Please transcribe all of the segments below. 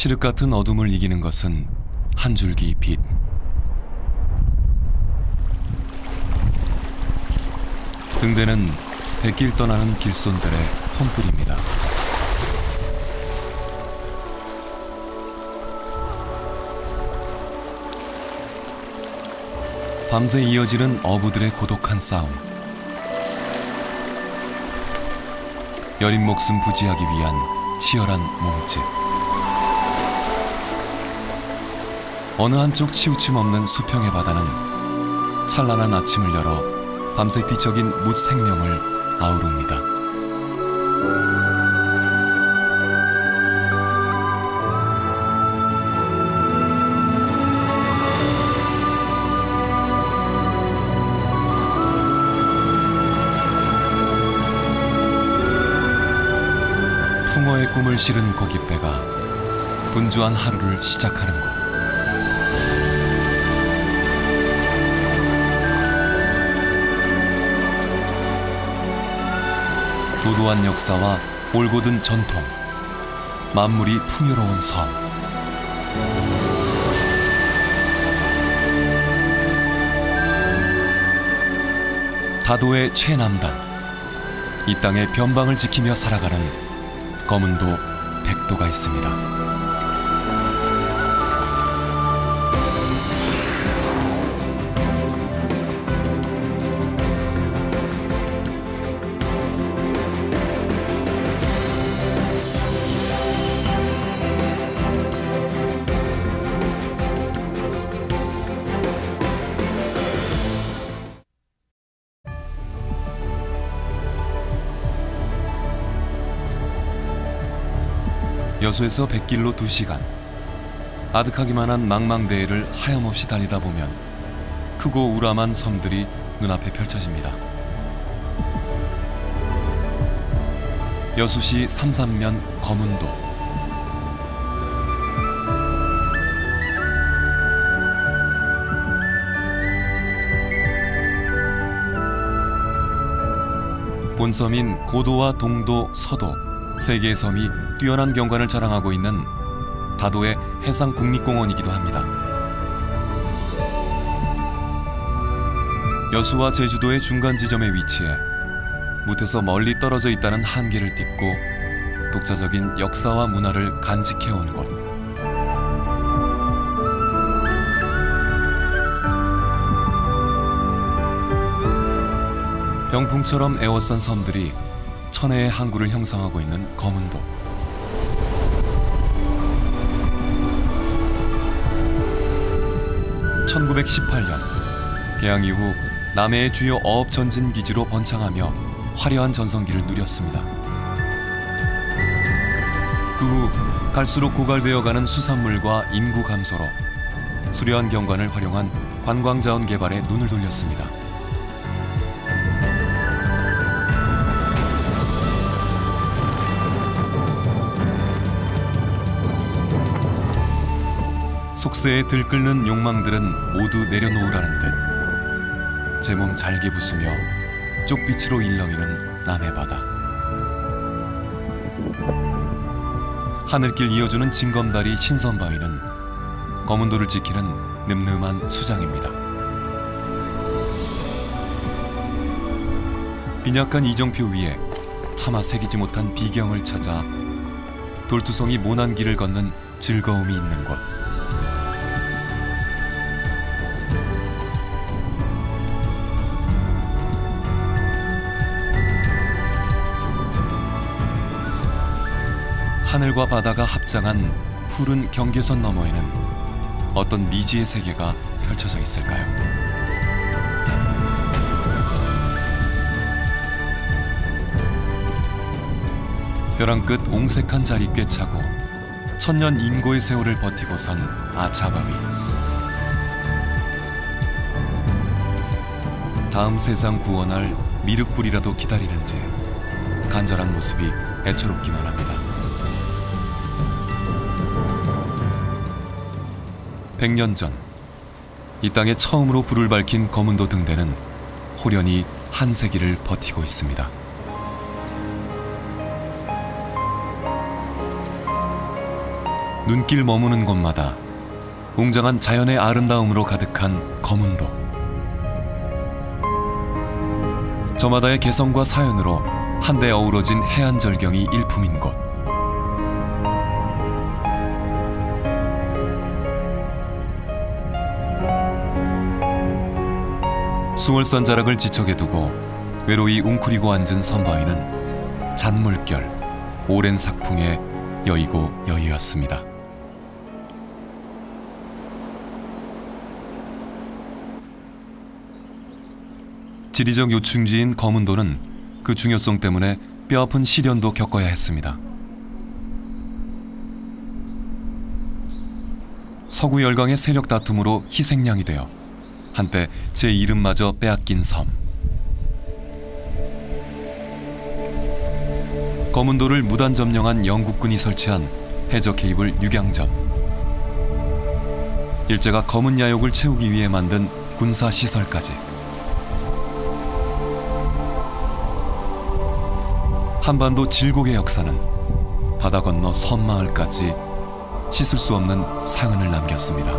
칠흑 같은 어둠을 이기는 것은 한 줄기 빛. 등대는 백길 떠나는 길손들의 혼불입니다. 밤새 이어지는 어부들의 고독한 싸움. 여린 목숨 부지하기 위한 치열한 몸짓. 어느 한쪽 치우침 없는 수평의 바다는 찬란한 아침을 열어 밤새 뒤척인 묻 생명을 아우릅니다. 풍어의 꿈을 실은 고깃배가 분주한 하루를 시작하는 곳. 도도한 역사와 올곧은 전통, 만물이 풍요로운 섬. 다도의 최남단, 이 땅의 변방을 지키며 살아가는 검은도 백도가 있습니다. 여수에서 백길로 2시간. 아득하기만 한 망망대해를 하염없이 달리다 보면 크고 우람한 섬들이 눈앞에 펼쳐집니다. 여수시 삼산면 검은도. 본섬인 고도와 동도, 서도 세 개의 섬이 뛰어난 경관을 자랑하고 있는 다도의 해상국립공원이기도 합니다. 여수와 제주도의 중간 지점에 위치해 묻에서 멀리 떨어져 있다는 한계를 딛고 독자적인 역사와 문화를 간직해온 곳. 병풍처럼 에워싼 섬들이 천혜의 항구를 형성하고 있는 검은도. (1918년) 개항 이후 남해의 주요 어업 전진 기지로 번창하며 화려한 전성기를 누렸습니다. 그 후 갈수록 고갈되어가는 수산물과 인구 감소로 수려한 경관을 활용한 관광자원 개발에 눈을 돌렸습니다. 속세에 들끓는 욕망들은 모두 내려놓으라는 듯 제 몸 잘게 부수며 쪽빛으로 일렁이는 남해 바다. 하늘길 이어주는 징검다리 신선바위는 검은도를 지키는 늠름한 수장입니다. 빈약한 이정표 위에 차마 새기지 못한 비경을 찾아 돌투성이 모난 길을 걷는 즐거움이 있는 곳. 하늘과 바다가 합장한 푸른 경계선 너머에는 어떤 미지의 세계가 펼쳐져 있을까요? 벼랑 끝 옹색한 자리 꿰차고 천년 인고의 세월을 버티고선 아차바위. 다음 세상 구원할 미륵불이라도 기다리는지 간절한 모습이 애처롭기만 합니다. 100년 전 이 땅에 처음으로 불을 밝힌 검은도 등대는 호련히 한 세기를 버티고 있습니다. 눈길 머무는 곳마다 웅장한 자연의 아름다움으로 가득한 거문도. 저마다의 개성과 사연으로 한데 어우러진 해안 절경이 일품인 곳. 수월산 자락을 지척에 두고 외로이 웅크리고 앉은 선바위는 잔물결, 오랜 삭풍에 여의고 여의었습니다. 지리적 요충지인 거문도는 그 중요성 때문에 뼈아픈 시련도 겪어야 했습니다. 서구 열강의 세력 다툼으로 희생양이 되어 한때 제 이름마저 빼앗긴 섬. 거문도를 무단 점령한 영국군이 설치한 해저 케이블 육양점. 일제가 검은 야욕을 채우기 위해 만든 군사 시설까지. 한반도 질곡의 역사는 바다 건너 섬마을까지 씻을 수 없는 상흔을 남겼습니다.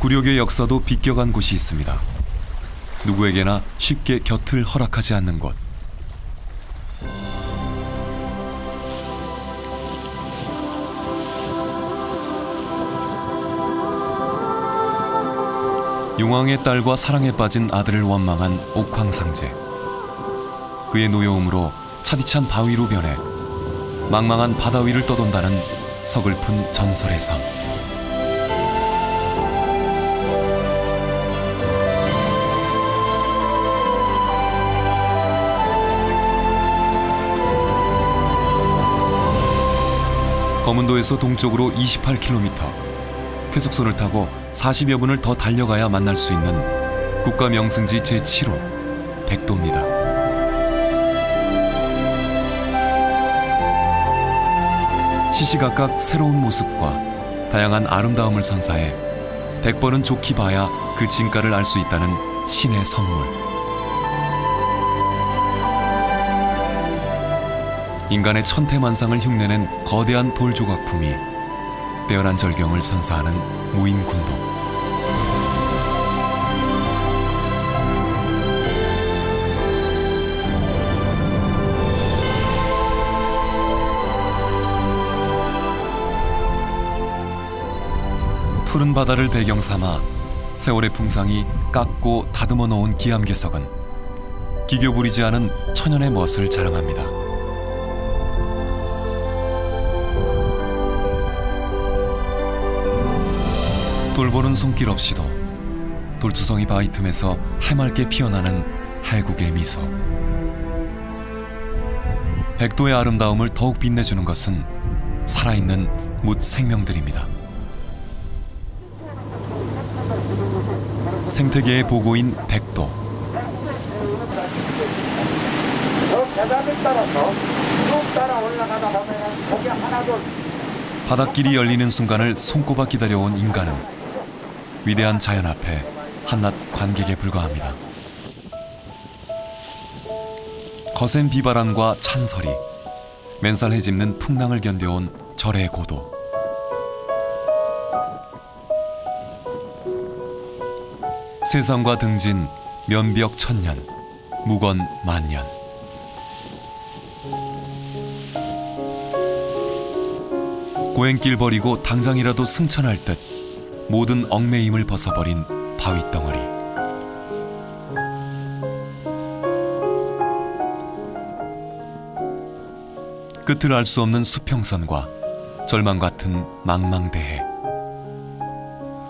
굴욕의 역사도 비껴간 곳이 있습니다. 누구에게나 쉽게 곁을 허락하지 않는 곳. 용왕의 딸과 사랑에 빠진 아들을 원망한 옥황상제. 그의 노여움으로 차디찬 바위로 변해 망망한 바다 위를 떠돈다는 서글픈 전설의 섬. 거문도에서 동쪽으로 28km, 쾌속선을 타고 40여 분을 더 달려가야 만날 수 있는 국가명승지 제7호 백도입니다. 시시각각 새로운 모습과 다양한 아름다움을 선사해 100번은 좋게 봐야 그 진가를 알 수 있다는 신의 선물. 인간의 천태만상을 흉내낸 거대한 돌조각품이 빼어난 절경을 선사하는 무인군도. 푸른 바다를 배경 삼아 세월의 풍상이 깎고 다듬어 놓은 기암괴석은 기교 부리지 않은 천연의 멋을 자랑합니다. 돌보는 손길 없이도 돌투성이 바위 틈에서 해맑게 피어나는 해국의 미소. 백도의 아름다움을 더욱 빛내주는 것은 살아있는 묻 생명들입니다. 생태계의 보고인 백도. 계단을 따라서 쭉 따라 올라가다 보면 거기 하나도 바닷길이 열리는 순간을 손꼽아 기다려온 인간은 위대한 자연 앞에 한낱 관객에 불과합니다. 거센 비바람과 찬설이, 맨살 해집는 풍랑을 견뎌온 절의 고도. 세상과 등진 면벽 천년, 무건 만년. 고행길 버리고 당장이라도 승천할 듯 모든 얽매임을 벗어버린 바위덩어리. 끝을 알 수 없는 수평선과 절망 같은 망망대해.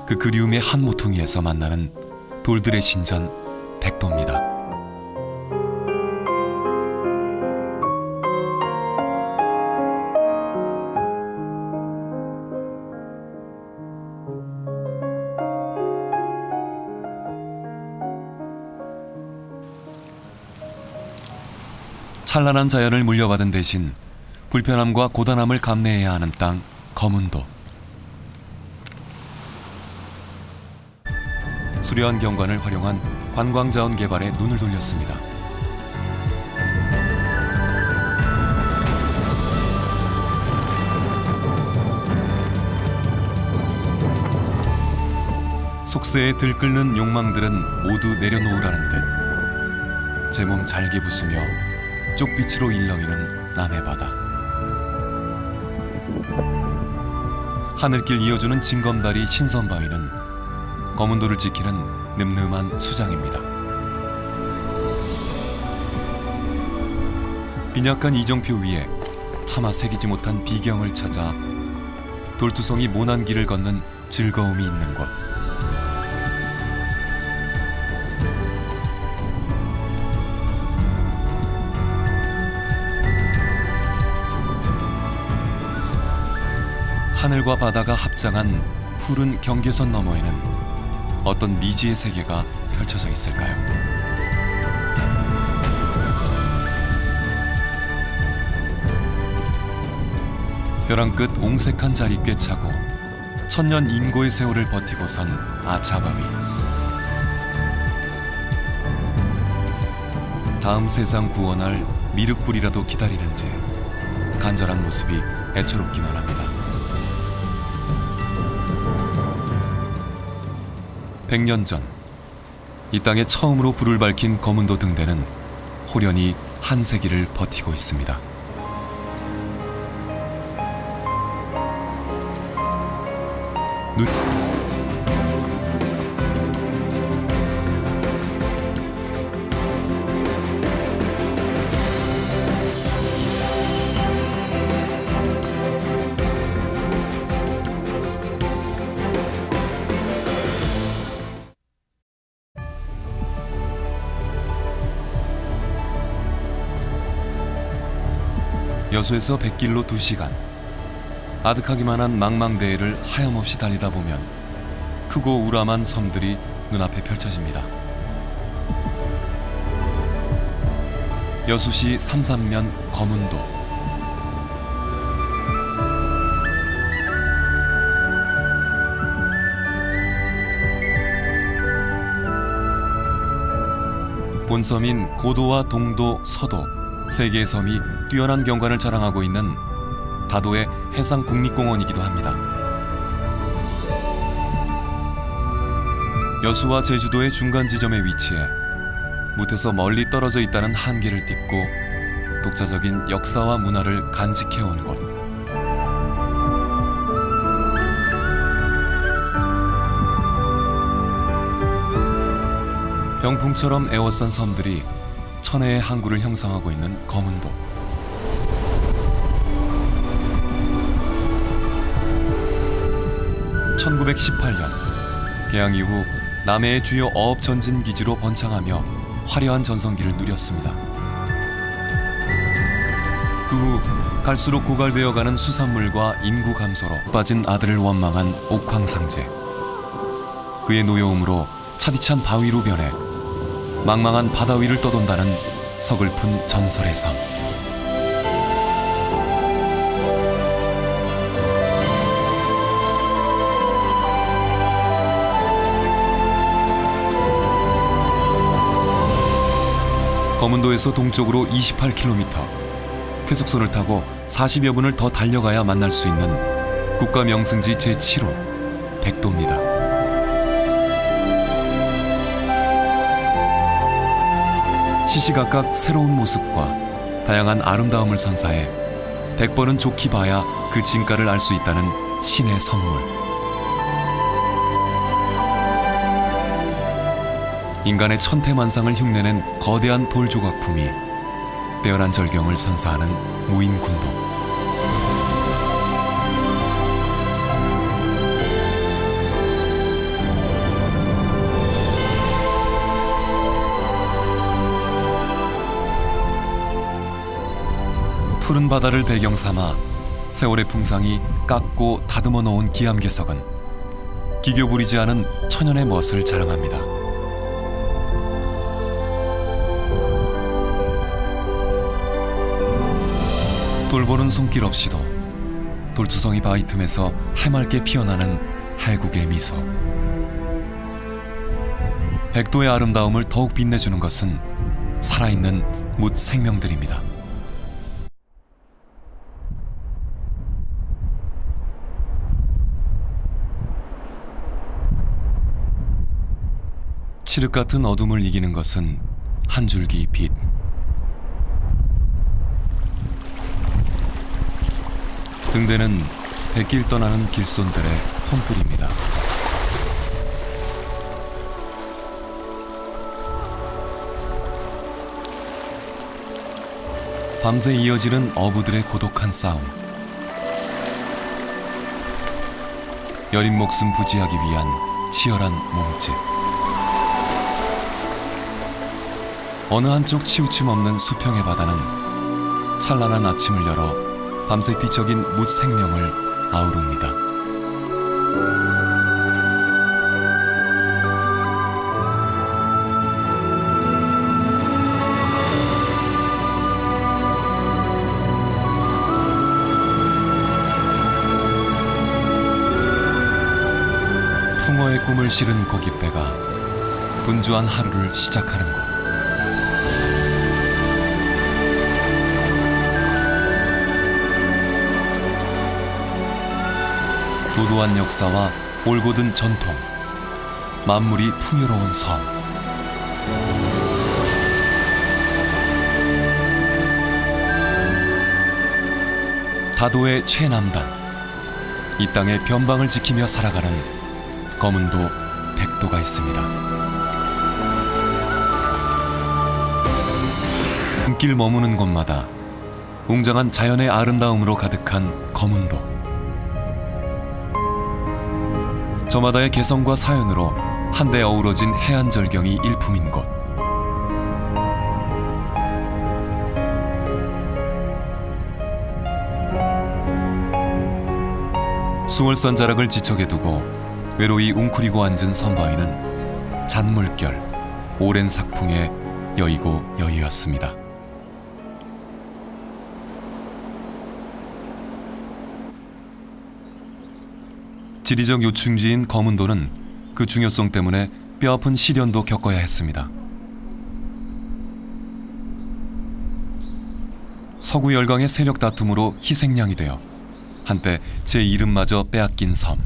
그 그리움의 한 모퉁이에서 만나는 돌들의 신전 백도입니다. 찬란한 자연을 물려받은 대신 불편함과 고단함을 감내해야 하는 땅 거문도. 수려한 경관을 활용한 관광자원 개발에 눈을 돌렸습니다. 속세에 들끓는 욕망들은 모두 내려놓으라는 듯 제 몸 잘게 부수며 쪽빛으로 일렁이는 남해 바다. 하늘길 이어주는 징검다리 신선바위는 거문도를 지키는 늠름한 수장입니다. 빈약한 이정표 위에 차마 새기지 못한 비경을 찾아 돌투성이 모난 길을 걷는 즐거움이 있는 곳. 하늘과 바다가 합장한 푸른 경계선 너머에는 어떤 미지의 세계가 펼쳐져 있을까요? 벼랑 끝 옹색한 자리 꿰차고 천년 인고의 세월을 버티고선 아차바위. 다음 세상 구원할 미륵불이라도 기다리는지 간절한 모습이 애처롭기만 합니다. 100년 전 이 땅에 처음으로 불을 밝힌 거문도 등대는 호련히 한 세기를 버티고 있습니다. 여수에서 100길로 2시간. 아득하기만 한 망망대해를 하염없이 달리다 보면 크고 우람한 섬들이 눈앞에 펼쳐집니다. 여수시 삼산면 거문도. 본섬인 고도와 동도, 서도 세 개의 섬이 뛰어난 경관을 자랑하고 있는 다도의 해상국립공원이기도 합니다. 여수와 제주도의 중간 지점에 위치해 무태서 멀리 떨어져 있다는 한계를 딛고 독자적인 역사와 문화를 간직해온 곳. 병풍처럼 에워싼 섬들이 천혜의 항구를 형성하고 있는 거문도. (1918년) 개항 이후 남해의 주요 어업 전진 기지로 번창하며 화려한 전성기를 누렸습니다. 그 후 갈수록 고갈되어가는 수산물과 인구 감소로 빠진 아들을 원망한 옥황상제. 그의 노여움으로 차디찬 바위로 변해 망망한 바다 위를 떠돈다는 서글픈 전설의 섬. 거문도에서 동쪽으로 28km, 쾌속선을 타고 40여 분을 더 달려가야 만날 수 있는 국가명승지 제7호 백도입니다. 시시각각 새로운 모습과 다양한 아름다움을 선사해 100번은 좋게 봐야 그 진가를 알 수 있다는 신의 선물. 인간의 천태만상을 흉내낸 거대한 돌조각품이 빼어난 절경을 선사하는 무인군도. 푸른 바다를 배경 삼아 세월의 풍상이 깎고 다듬어 놓은 기암괴석은 기교 부리지 않은 천연의 멋을 자랑합니다. 돌보는 손길 없이도 돌투성이 바위 틈에서 해맑게 피어나는 해국의 미소. 백도의 아름다움을 더욱 빛내주는 것은 살아있는 묻 생명들입니다. 칠흑 같은 어둠을 이기는 것은 한 줄기 빛. 등대는 백길 떠나는 길손들의 혼불입니다. 밤새 이어지는 어부들의 고독한 싸움. 여린 목숨 부지하기 위한 치열한 몸짓. 어느 한쪽 치우침 없는 수평의 바다는 찬란한 아침을 열어 밤새 뒤척인 묻 생명을 아우릅니다. 풍어의 꿈을 실은 고깃배가 분주한 하루를 시작하는 곳. 도도한 역사와 올곧은 전통, 만물이 풍요로운 섬. 다도의 최남단, 이 땅의 변방을 지키며 살아가는 검은도 백도가 있습니다. 길 머무는 곳마다 웅장한 자연의 아름다움으로 가득한 검은도. 저마다의 개성과 사연으로 한데 어우러진 해안절경이 일품인 곳. 수월산 자락을 지척에 두고 외로이 웅크리고 앉은 선바위는 잔물결, 오랜 삭풍에 여의고 여의었습니다. 지리적 요충지인 검은도는 그 중요성 때문에 뼈아픈 시련도 겪어야 했습니다. 서구 열강의 세력 다툼으로 희생양이 되어 한때 제 이름마저 빼앗긴 섬.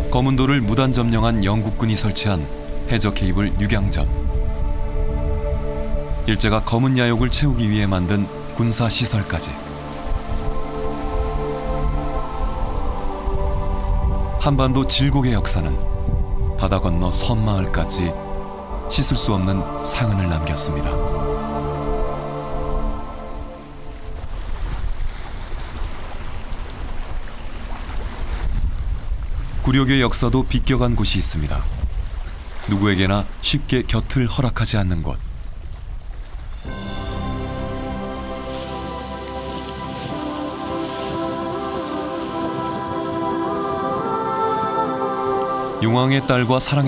검은도를 무단 점령한 영국군이 설치한 해저 케이블 육양점. 일제가 검은 야욕을 채우기 위해 만든 군사 시설까지. 한반도 질곡의 역사는 바다 건너 섬마을까지 씻을 수 없는 상흔을 남겼습니다. 구력의 역사도 비껴간 곳이 있습니다. 누구에게나 쉽게 곁을 허락하지 않는 곳. 용왕의 딸과 사랑에